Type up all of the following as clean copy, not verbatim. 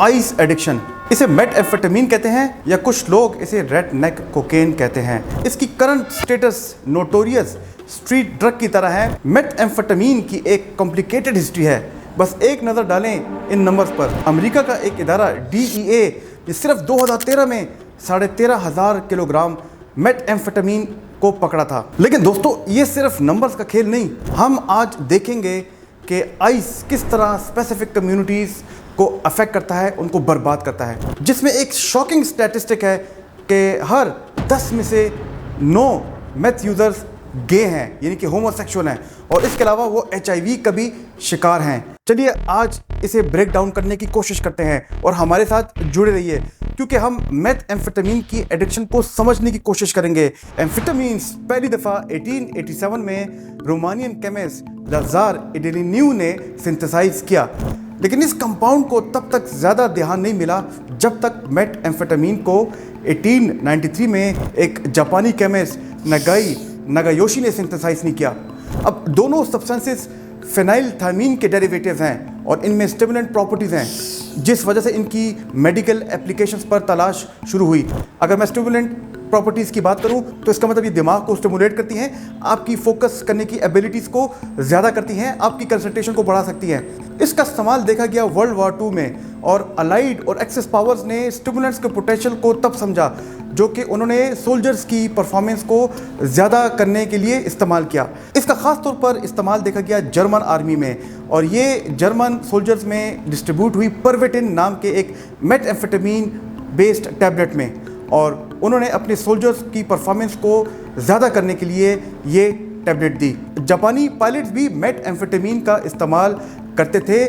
Ice addiction, इसे मेटएम्फेटामीन कहते हैं या कुछ लोग इसे रेड नेक कोकेन कहते हैं। इसकी current status notorious street drug की तरह है। मेटएम्फेटामीन की एक कॉम्प्लिकेटेड हिस्ट्री है। बस एक नज़र डालें इन नंबर्स पर। अमेरिका का एक इदारा DEA ये सिर्फ 2013 में 13,500 किलोग्राम मेटएम्फेटामीन को पकड़ा था। लेकिन दोस्तों, ये सिर्फ नंबर्स का खेल नहीं। हम आज देखेंगे कि आइस किस तरह स्पेसिफिक कम्युनिटीज़ को अफेक्ट करता है, उनको बर्बाद करता है, जिसमें एक शॉकिंग स्टैटिस्टिक है कि हर 10 में से 9 मेथ यूजर्स गे हैं, यानी कि होमोसेक्सुअल हैं, और इसके अलावा वो HIV का भी शिकार हैं। चलिए आज इसे ब्रेक डाउन करने की कोशिश करते हैं और हमारे साथ जुड़े रहिए, क्योंकि हम मेथएम्फेटामीन की एडिक्शन को समझने की कोशिश करेंगे। एम्फेटामीन्स पहली दफ़ा 1887 में रोमानियन केमिस्ट लाजार एडेलिन्यू ने सिंथेसाइज किया, लेकिन इस कंपाउंड को तब तक ज़्यादा ध्यान नहीं मिला जब तक मेटएम्फेटामीन को 1893 में एक जापानी केमिस्ट नागायोशी ने सिंथेसाइज नहीं किया। अब दोनों सब्सटेंसेस फेनाइलथामीन के डेरिवेटिव्स हैं और इनमें स्टिमुलेंट प्रॉपर्टीज़ हैं, जिस वजह से इनकी मेडिकल एप्लीकेशंस पर तलाश शुरू हुई। अगर मैं स्टिमुलेंट प्रॉपर्टीज़ की बात करूं तो इसका मतलब ये दिमाग को स्टिमुलेट करती हैं, आपकी फोकस करने की एबिलिटीज़ को ज़्यादा करती हैं, आपकी कंसंट्रेशन को बढ़ा सकती हैं। इसका इस्तेमाल देखा गया वर्ल्ड वॉर 2 में, और अलाइड और एक्सेस पावर्स ने स्टिमुलेंट्स के पोटेंशियल को तब समझा, जो कि उन्होंने सोल्जर्स की परफॉर्मेंस को ज़्यादा करने के लिए इस्तेमाल किया। इसका ख़ास तौर पर इस्तेमाल देखा गया जर्मन आर्मी में, और ये जर्मन सोल्जर्स में डिस्ट्रीब्यूट हुई परविटिन नाम के एक मेटएम्फेटामीन बेस्ड टैबलेट में, और उन्होंने अपने सोल्जर्स की परफॉर्मेंस को ज़्यादा करने के लिए ये टैबलेट दी। जापानी पायलट्स भी मेटएम्फेटामीन का इस्तेमाल करते थे,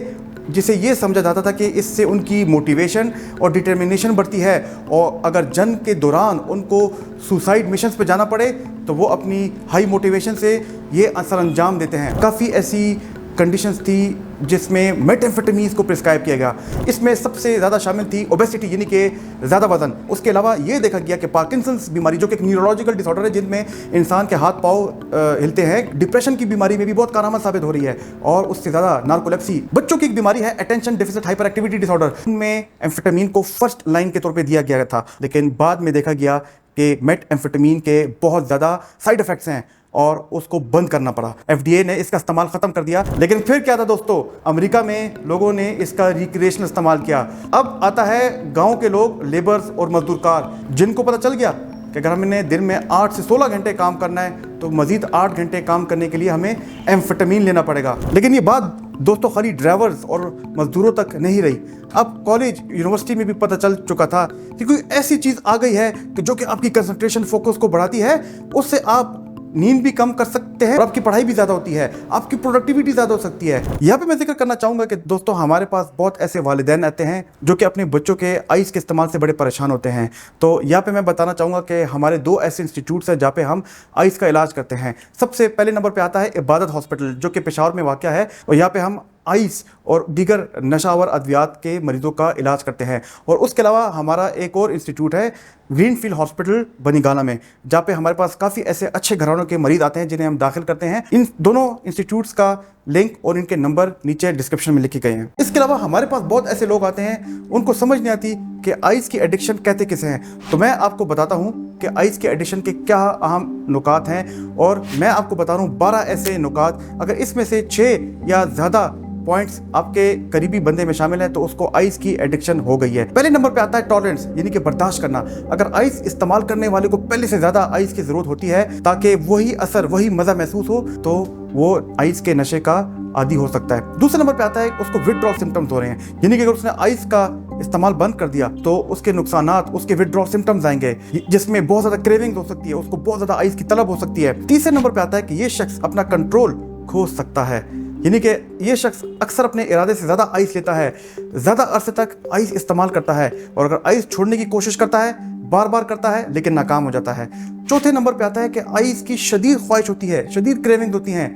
जिसे ये समझा जाता था कि इससे उनकी मोटिवेशन और डिटर्मिनेशन बढ़ती है, और अगर जंग के दौरान उनको सुसाइड मिशंस पे जाना पड़े तो वो अपनी हाई मोटिवेशन से ये असर अंजाम देते हैं। काफ़ी ऐसी कंडीशंस थी जिसमें मेटएम्फेटामीन को प्रिस्क्राइब किया गया। इसमें सबसे ज़्यादा शामिल थी ओबेसिटी, यानी कि ज़्यादा वजन। उसके अलावा ये देखा गया कि पार्किंसंस बीमारी, जो कि एक न्यूरोलॉजिकल डिसऑर्डर है जिनमें इंसान के हाथ पाँव हिलते हैं, डिप्रेशन की बीमारी में भी बहुत कारआमद साबित हो रही है, और उससे ज़्यादा नार्कोलेप्सी। बच्चों की एक बीमारी है attention deficit hyper activity disorder, उनमें एम्फेटामीन को फर्स्ट लाइन के तौर पर दिया गया था, लेकिन बाद में देखा गया कि मेटएम्फेटामीन के बहुत ज़्यादा साइड इफ़ेक्ट्स हैं और उसको बंद करना पड़ा। FDA ने इसका इस्तेमाल ख़त्म कर दिया। लेकिन फिर क्या था दोस्तों, अमेरिका में लोगों ने इसका रिक्रिएशनल इस्तेमाल किया। अब आता है गांव के लोग, लेबर्स और मजदूरकार, जिनको पता चल गया कि अगर हमने दिन में 8 से 16 घंटे काम करना है तो मज़ीद 8 घंटे काम करने के लिए हमें एम्फेटामीन लेना पड़ेगा। लेकिन ये बात दोस्तों खाली ड्राइवर्स और मजदूरों तक नहीं रही। अब कॉलेज यूनिवर्सिटी में भी पता चल चुका था कि कोई ऐसी चीज़ आ गई है कि जो कि आपकी कंसंट्रेशन फोकस को बढ़ाती है, उससे आप नींद भी कम कर सकते हैं और आपकी पढ़ाई भी ज़्यादा होती है, आपकी प्रोडक्टिविटी ज़्यादा हो सकती है। यहाँ पे मैं जिक्र करना चाहूँगा कि दोस्तों हमारे पास बहुत ऐसे वालिदैन आते हैं जो कि अपने बच्चों के आइस के इस्तेमाल से बड़े परेशान होते हैं। तो यहाँ पे मैं बताना चाहूँगा कि हमारे 2 ऐसे इंस्टीट्यूट्स हैं जहाँ पे हम आइस का इलाज करते हैं। सबसे पहले नंबर पर आता है इबादत हॉस्पिटल, जो कि पेशावर में वाक़या है, और यहाँ पर हम आइस और दीगर नशावर अद्वियात के मरीज़ों का इलाज करते हैं। और उसके अलावा हमारा एक और इंस्टीट्यूट है ग्रीनफील्ड हॉस्पिटल बनीगाना में, जहाँ पे हमारे पास काफ़ी ऐसे अच्छे घरानों के मरीज़ आते हैं जिन्हें हम दाखिल करते हैं। इन दोनों इंस्टीट्यूट्स का लिंक और इनके नंबर नीचे डिस्क्रिप्शन में लिखे गए हैं। इसके अलावा हमारे पास बहुत ऐसे लोग आते हैं, उनको समझ नहीं आती कि आइस की एडिक्शन कहते किसे हैं। तो मैं आपको बताता हूँ कि आइस के एडिक्शन के क्या अहम नुकात हैं, और मैं आपको बता रहा हूँ 12 ऐसे नुकात। अगर इसमें से 6 या ज़्यादा पॉइंट्स आपके करीबी बंदे में शामिल है तो उसको आइस की एडिक्शन हो गई है। पहले नंबर पे आता है टॉलरेंस, यानी कि बर्दाश्त करना। अगर आइस इस्तेमाल करने वाले को पहले से ज़्यादा आइस की ज़रूरत होती है ताकि वही असर, वही मज़ा महसूस हो, तो वो आइस के नशे का आदी हो सकता है। दूसरे नंबर पे आता है उसको विथड्रॉल सिम्टम्स हो रहे हैं, यानी कि अगर उसने आइस का इस्तेमाल बंद कर दिया तो उसके नुकसानात, उसके विथड्रॉल सिम्टम्स आएंगे, जिसमें बहुत ज़्यादा क्रेविंग हो सकती है, उसको बहुत ज़्यादा आइस की तलब हो सकती है। तीसरे नंबर पे आता है कि ये शख्स अपना कंट्रोल खो सकता है, यानी कि ये शख्स अक्सर अपने इरादे से ज़्यादा आइस लेता है, ज़्यादा अरसे तक आइस इस्तेमाल करता है, और अगर आइस छोड़ने की कोशिश करता है, बार बार करता है, लेकिन नाकाम हो जाता है। चौथे नंबर पे आता है कि आइस की शदीद ख्वाहिश होती है, शदीद क्रेविंग होती हैं।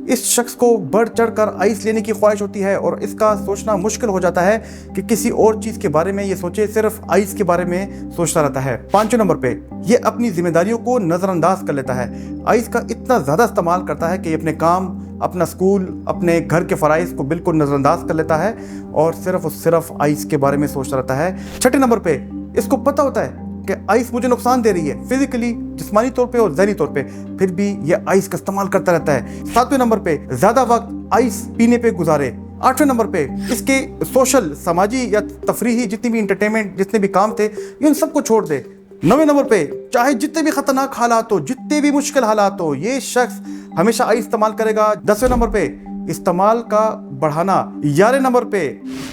इस शख्स को बढ़ चढ़ कर आइस लेने की ख्वाहिश होती है, और इसका सोचना मुश्किल हो जाता है कि किसी और चीज़ के बारे में ये सोचे, सिर्फ आइस के बारे में सोचता रहता है। 5वें नंबर पे ये अपनी जिम्मेदारियों को नज़रअंदाज कर लेता है, आइस का इतना ज़्यादा इस्तेमाल करता है कि ये अपने काम अपना स्कूल, अपने घर के फ़राइज़ को बिल्कुल नज़रअंदाज कर लेता है और सिर्फ आइस के बारे में सोचता रहता है। छठे नंबर पे इसको पता होता है कि आइस मुझे नुकसान दे रही है फिजिकली, जिस्मानी तौर पे और ज़हनी तौर पे, फिर भी ये आइस का इस्तेमाल करता रहता है। सातवें नंबर पे ज़्यादा वक्त आइस पीने पे गुजारे। आठवें नंबर पे इसके सोशल, समाजी या तफरीही जितनी भी इंटरटेनमेंट, जितने भी काम थे, इन सबको छोड़ दे। नौवें नंबर पे चाहे जितने भी खतरनाक हालात हो, जितने भी मुश्किल हालात हो, ये शख्स हमेशा आइस इस्तेमाल करेगा। 10वें नंबर पे इस्तेमाल का बढ़ाना। 11वें नंबर पे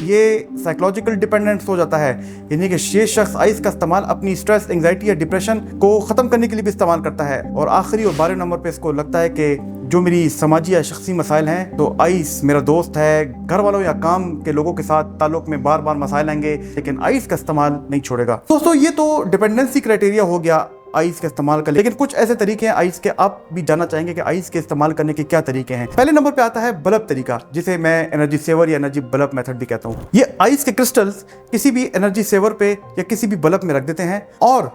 ये साइकोलॉजिकल डिपेंडेंस हो जाता है, यानी कि ये शख्स आइस का इस्तेमाल अपनी स्ट्रेस, एंग्जाइटी या डिप्रेशन को ख़त्म करने के लिए भी इस्तेमाल करता है। और आखिरी और 12वें नंबर पे इसको लगता है कि जो मेरी समाजी या शख्सी मसाइल हैं, तो आइस मेरा दोस्त है, घर वालों या काम के लोगों के साथ ताल्लुक में बार बार मसाइल आएंगे, लेकिन आइस का इस्तेमाल नहीं छोड़ेगा। दोस्तों, ये तो डिपेंडेंसी क्राइटेरिया हो गया आइस के इस्तेमाल का, लेकिन कुछ ऐसे तरीके हैं आइस के, आप भी जानना चाहेंगे कि आइस के इस्तेमाल करने के क्या तरीके हैं। पहले नंबर पे आता है बल्ब तरीका, जिसे मैं एनर्जी सेवर या एनर्जी बल्ब मेथड भी कहता हूँ। ये आइस के क्रिस्टल्स किसी भी एनर्जी सेवर पे या किसी भी बल्ब में रख देते हैं और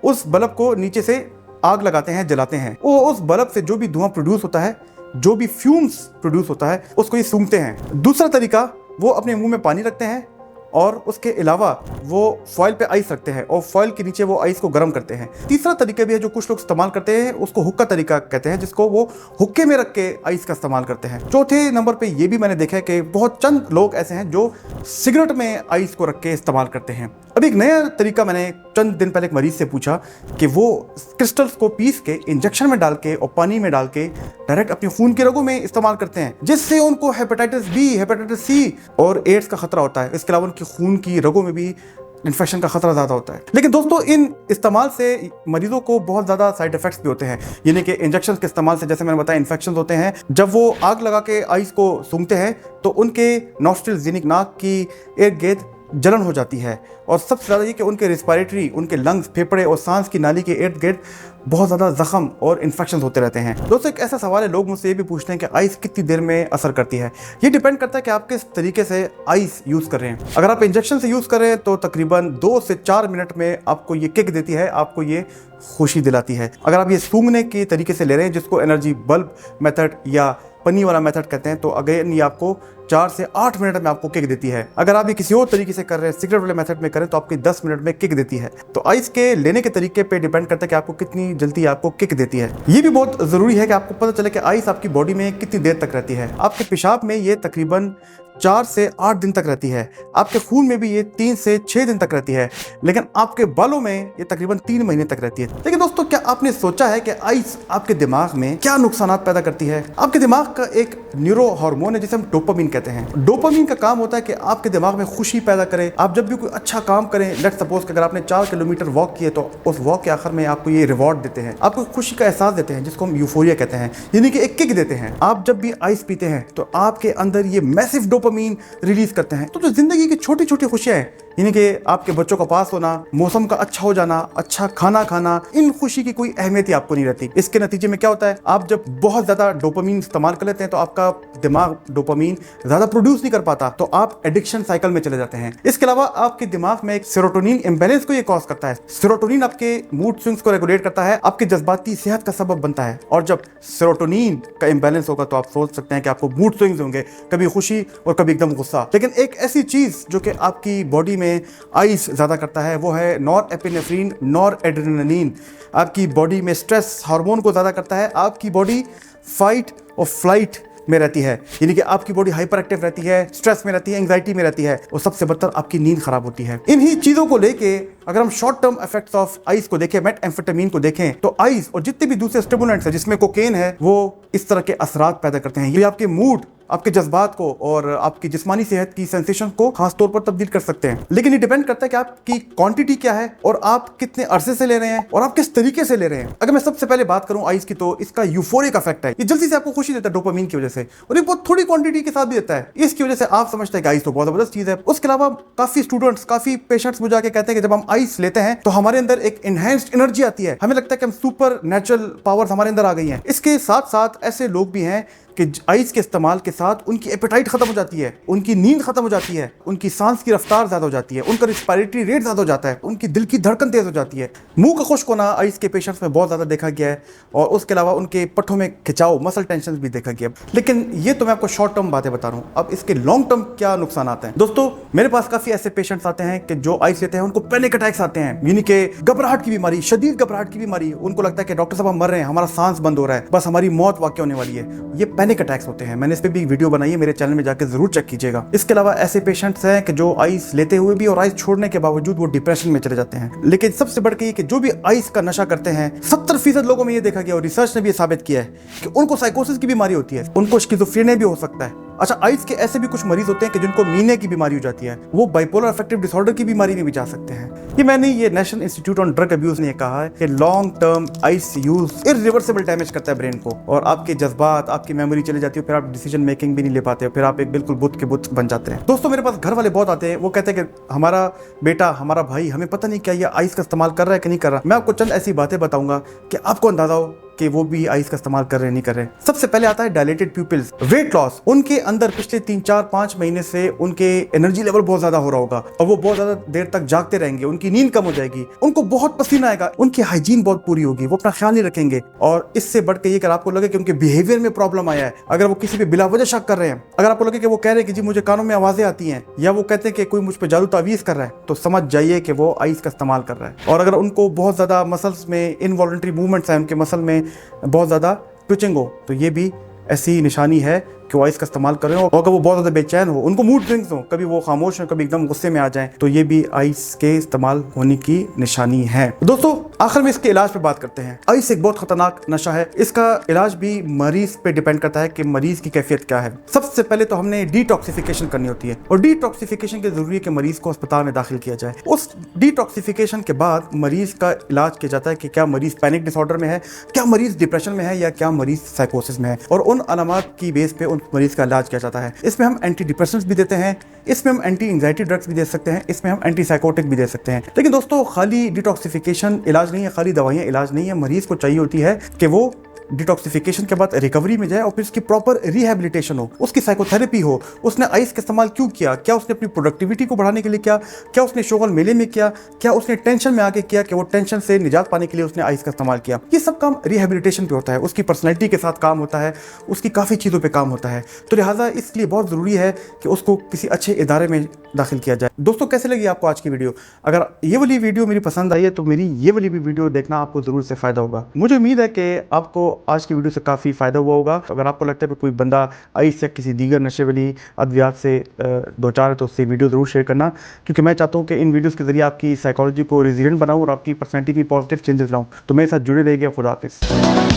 उस बल्ब को नीचे से आग लगाते हैं, जलाते हैं। वो उस बल्ब से जो भी धुआं प्रोड्यूस होता है, जो भी फ्यूम्स प्रोड्यूस होता है, उसको ये सूंघते हैं। दूसरा तरीका, वो अपने मुंह में पानी रखते हैं और उसके अलावा वो फॉइल पे आइस रखते हैं और फॉइल के नीचे वो आइस को गर्म करते हैं। तीसरा तरीका भी है जो कुछ लोग इस्तेमाल करते हैं, उसको हुक्का तरीका कहते हैं, जिसको वो हुक्के में रख के आइस का इस्तेमाल करते हैं। चौथे नंबर पे ये भी मैंने देखा है कि बहुत चंद लोग ऐसे हैं जो सिगरेट में आइस को रख के इस्तेमाल करते हैं। अभी एक नया तरीका मैंने चंद दिन पहले एक मरीज से पूछा कि वो क्रिस्टल्स को पीस के इंजेक्शन में डाल के और पानी में डाल के डायरेक्ट अपने खून की रगों में इस्तेमाल करते हैं, जिससे उनको हेपेटाइटिस बी, हेपेटाइटिस सी और एड्स का खतरा होता है। इसके अलावा उनकी खून की रगों में भी इन्फेक्शन का खतरा ज़्यादा होता है। लेकिन दोस्तों, इन इस्तेमाल से मरीजों को बहुत ज़्यादा साइड इफेक्ट्स भी होते हैं, यानी कि इंजेक्शन के इस्तेमाल से, जैसे मैंने बताया, इन्फेक्शन होते हैं। जब वो आग लगा के आइस को सूंघते हैं तो उनके नॉस्ट्रिल्स यानी नाक की इर्द गिर्द जलन हो जाती है और सबसे ज़्यादा ये कि उनके रिस्पायरेटरी, उनके लंग्स, फेफड़े और सांस की नाली के इर्द गिर्द बहुत ज़्यादा जख्म और इन्फेक्शन होते रहते हैं। दोस्तों, एक ऐसा सवाल है, लोग मुझसे ये भी पूछते हैं कि आइस कितनी देर में असर करती है। ये डिपेंड करता है कि आप किस तरीके से आइस यूज़ कर रहे हैं। अगर आप इंजेक्शन से यूज़ कर रहे हैं तो तकरीबन 2 से 4 मिनट में आपको ये किक देती है, आपको ये खुशी दिलाती है। अगर आप ये सूंघने के तरीके से ले रहे हैं, जिसको एनर्जी बल्ब मेथड या पन्नी वाला मेथड कहते हैं, तो अगेन ये आपको 4 से 8 मिनट में आपको किक देती है। अगर आप ये किसी और तरीके से कर रहे हैं, सिगरेट वाले मेथड में करें, तो आपकी 10 मिनट में किक देती है। तो आइस के लेने के तरीके पे डिपेंड करता है कि आपको कितनी जल्दी आपको किक देती है। ये भी बहुत ज़रूरी है कि आपको पता चले कि आइस आपकी बॉडी में कितनी देर तक रहती है। आपके पेशाब में ये तकरीबन 4 से 8 दिन तक रहती है, आपके खून में भी ये 3 से 6 दिन तक रहती है, लेकिन आपके बालों में ये तकरीबन 3 महीने तक रहती है। लेकिन दोस्तों, क्या आपने सोचा है कि आइस आपके दिमाग में क्या नुकसान पैदा करती है? आपके दिमाग का एक न्यूरो हार्मोन है जिसे हम डोपामिन कहते हैं। डोपामिन का काम होता है कि आपके दिमाग में खुशी पैदा करे। आप जब भी कोई अच्छा काम करें, लेट्स सपोज कि अगर आपने 4 किलोमीटर वॉक किए, तो उस वॉक के आखिर में आपको ये रिवॉर्ड देते हैं, आपको खुशी का एहसास देते हैं, जिसको हम यूफोरिया कहते हैं, यानी कि एक किक देते हैं। आप जब भी आइस पीते हैं तो आपके अंदर ये मैसिव डोपामिन रिलीज करते हैं। तो जो जिंदगी की छोटी छोटी खुशियां हैं, यानी कि आपके बच्चों का पास होना, मौसम का अच्छा हो जाना, अच्छा खाना खाना, इन खुशी की कोई अहमियत ही आपको नहीं रहती। इसके नतीजे में क्या होता है, आप जब बहुत ज्यादा डोपामिन इस्तेमाल कर लेते हैं तो आपका दिमाग डोपामिन ज्यादा प्रोड्यूस नहीं कर पाता, तो आप एडिक्शन साइकिल में चले जाते हैं। इसके अलावा आपके दिमाग में एक सेरोटोनिन इम्बैलेंस को ये कॉज करता है। सेरोटोनिन आपके मूड स्विंग्स को रेगुलेट करता है, आपके जज्बाती सेहत का सबब बनता है। और जब सेरोटोनिन का इम्बैलेंस होगा तो आप सोच सकते हैं कि आपको मूड स्विंग्स होंगे, कभी खुशी और कभी एकदम गुस्सा। लेकिन एक ऐसी चीज जो कि आपकी बॉडी में आइस ज्यादा करता है, वो है नॉरएपिनेफ्रिन, नॉरएड्रेनालिन। आपकी बॉडी में स्ट्रेस हार्मोन को ज्यादा करता है। आपकी बॉडी फाइट और फ्लाइट में रहती है, यानी कि आपकी बॉडी हाइपर एक्टिव रहती है, स्ट्रेस में रहती है, एंग्जाइटी में रहती है, और सबसे बदतर आपकी नींद खराब होती है। इन्हीं चीजों को लेके अगर हम short term effects of ice को देखें, मेटएम्फेटामिन को देखें, तो आइस और जितने भी दूसरे स्टिमुलेंट्स हैं जिसमें कोकेन है, वो इस तरह के असरात पैदा करते हैं। ये आपके मूड, आपके जज्बात को और आपकी जिस्मानी सेहत की सेंसेशन को खास तौर पर तब्दील कर सकते हैं। लेकिन ये डिपेंड करता है कि आपकी क्वांटिटी क्या है और आप कितने अरसे से ले रहे हैं और आप किस तरीके से ले रहे हैं। अगर मैं सबसे पहले बात करूं आइस की, तो इसका यूफोरिक इफेक्ट है। ये जल्दी से आपको खुशी देता है डोपामिन की वजह से, और ये बहुत थोड़ी क्वांटिटी के साथ भी देता है। इसकी वजह से आप समझते हैं कि आइस तो बहुत जबरदस्त चीज है। उसके अलावा काफी स्टूडेंट्स, काफी पेशेंट्स मुझे आके कहते हैं कि जब हम आइस लेते हैं तो हमारे अंदर एक एनहांस्ड एनर्जी आती है, हमें लगता है कि हम सुपर नेचुरल पावर्स हमारे अंदर आ गई हैं। इसके साथ साथ ऐसे लोग भी हैं कि आइस के इस्तेमाल के साथ उनकी एपेटाइट खत्म हो जाती है, उनकी नींद खत्म हो जाती है, उनकी सांस की रफ्तार ज्यादा हो जाती है, उनका रिस्पायरेटरी रेट ज्यादा हो जाता है, उनकी दिल की धड़कन तेज हो जाती है। मुंह का खुश्क होना आइस के पेशेंट्स में बहुत ज्यादा देखा गया है और उसके अलावा उनके पट्टों में खिंचाव, मसल टेंशन भी देखा गया। लेकिन ये तो मैं आपको शॉर्ट टर्म बातें बता रहा हूँ, अब इसके लॉन्ग टर्म क्या नुकसान आते हैं। दोस्तों मेरे पास काफी ऐसे पेशेंट्स आते हैं कि जो आइस लेते हैं उनको पैनिक अटैक्स आते हैं, यानी कि घबराहट की बीमारी, शदीद घबराहट की बीमारी। उनको लगता है कि डॉक्टर साहब हम मर रहे हैं, हमारा सांस बंद हो रहा है, बस हमारी मौत वाकई होने वाली है। ये पैनिक अटैक्स होते हैं। मैंने इस पे भी वीडियो बनाई है, मेरे चैनल में जाकर जरूर चेक कीजिएगा। इसके अलावा ऐसे पेशेंट्स हैं कि जो आइस लेते हुए भी और आइस छोड़ने के बावजूद वो डिप्रेशन में चले जाते हैं। लेकिन सबसे बढ़ के ये कि जो भी आइस का नशा करते हैं 70% लोगों में ये देखा गया और रिसर्च ने भी साबित किया है कि उनको साइकोसिस की बीमारी होती है, उनको स्किज़ोफ्रेनिया भी हो सकता है। अच्छा, आइस के ऐसे भी कुछ मरीज होते हैं कि जिनको मीने की बीमारी हो जाती है, वो बाइपोलर अफेक्टिव डिसऑर्डर की बीमारी में भी जा सकते हैं। ये national institute on drug abuse ने कहा है कि long term ice use irreversible damage करता है ब्रेन को और आपके जज्बात, आपकी मेमोरी चली जाती है, फिर आप डिसीजन मेकिंग भी नहीं ले पाते, फिर आप एक बिल्कुल बुत के बुत बन जाते हैं। दोस्तों मेरे पास घर वाले बहुत आते हैं, वो कहते हैं कि हमारा बेटा, हमारा भाई, हमें पता नहीं क्या ये आइस का इस्तेमाल कर रहा है कि नहीं कर रहा। मैं आपको चंद ऐसी बातें बताऊंगा कि आपको अंदाजा हो कि वो भी आइस का इस्तेमाल कर रहे हैं नहीं कर रहे। सबसे पहले आता है डायलेटेड प्यूपिल्स, वेट लॉस। उनके अंदर पिछले 3-4-5 महीने से उनके एनर्जी लेवल बहुत ज्यादा हो रहा होगा और वो बहुत ज्यादा देर तक जागते रहेंगे, उनकी नींद कम हो जाएगी, उनको बहुत पसीना आएगा, उनकी हाइजीन बहुत पूरी होगी, वो अपना ख्याल नहीं रखेंगे। और इससे बढ़ के ये अगर आपको लगे कि उनके बिहेवियर में प्रॉब्लम आया है, अगर वो किसी पे बिला वजह शक कर रहे हैं, अगर आपको लगे कि वो कह रहे हैं कि जी मुझे कानों में आवाजें आती हैं, या वो कहते हैं कि कोई मुझ पर जादू तावीज कर रहा है, तो समझ जाइए कि वो आइस का इस्तेमाल कर रहा है। और अगर उनको बहुत ज्यादा मसल्स में इनवॉलंटरी मूवमेंट्स हैं, उनके मसल में बहुत ज्यादा ट्विचिंग हो, तो ये भी ऐसी निशानी है कि वो आइस का इस्तेमाल कर रहे हो। और अगर वो बहुत ज़्यादा बेचैन हो, उनको मूड स्विंग्स हो, कभी वो खामोश हो, कभी एकदम गुस्से में आ जाएं, तो ये भी आइस के इस्तेमाल होने की निशानी है। दोस्तों आखिर में इसके इलाज पे बात करते हैं। आइस एक बहुत खतरनाक नशा है, इसका इलाज भी मरीज पे डिपेंड करता है कि मरीज की कैफियत क्या है। सबसे पहले तो हमने डिटॉक्सिफिकेशन करनी होती है और डिटॉक्सिफिकेशन के जरूरी है कि मरीज को अस्पताल में दाखिल किया जाए। उस डिटॉक्सिफिकेशन के बाद मरीज का इलाज किया जाता है कि क्या मरीज पैनिक डिसऑर्डर में है, क्या मरीज डिप्रेशन में है, या क्या मरीज साइकोसिस में है, और उन अलामात की बेस पे उन मरीज का इलाज किया जाता है। इसमें हम एंटी डिप्रेशंस भी देते हैं, इसमें हम एंटी एंजाइटी ड्रग्स भी दे सकते हैं, इसमें हम एंटी साइकोटिक भी दे सकते हैं। लेकिन दोस्तों खाली डिटॉक्सिफिकेशन इलाज नहीं है, खाली दवाइयाँ इलाज नहीं है। मरीज को चाहिए होती है कि वो डिटॉक्सिफिकेशन के बाद रिकवरी में जाए और फिर उसकी प्रॉपर रिहेबिलिटेशन हो, उसकी साइकोथेरेपी हो। उसने आइस का इस्तेमाल क्यों किया, क्या उसने अपनी प्रोडक्टिविटी को बढ़ाने के लिए किया, क्या उसने शोगल मेले में किया, क्या उसने टेंशन में आके किया कि वो टेंशन से निजात पाने के लिए उसने आइस का इस्तेमाल किया। ये सब काम रिहेबिलिटेशन पे होता है, उसकी पर्सनैलिटी के साथ काम होता है, उसकी काफ़ी चीज़ों पर काम होता है। तो लिहाजा इसलिए बहुत ज़रूरी है कि उसको किसी अच्छे इदारे में दाखिल किया जाए। दोस्तों कैसे लगी आपको आज की वीडियो? अगर ये वाली वीडियो मेरी पसंद आई है तो मेरी ये वाली भी वीडियो देखना आपको ज़रूर से फ़ायदा होगा। मुझे उम्मीद है कि आपको आज की वीडियो से काफ़ी फ़ायदा हुआ होगा। अगर आपको लगता है कि कोई बंदा आइस या किसी दीगर नशे वाली अद्वियात से दो चार है तो उससे वीडियो ज़रूर शेयर करना, क्योंकि मैं चाहता हूँ कि इन वीडियोज़ के जरिए आपकी साइकोलॉजी को रेजिलिएंट बनाऊँ और आपकी पर्सनैलिटी में पॉजिटिव चेंजेस लाऊँ। तो मेरे साथ जुड़े रहिएगा। खुदा हाफिज़।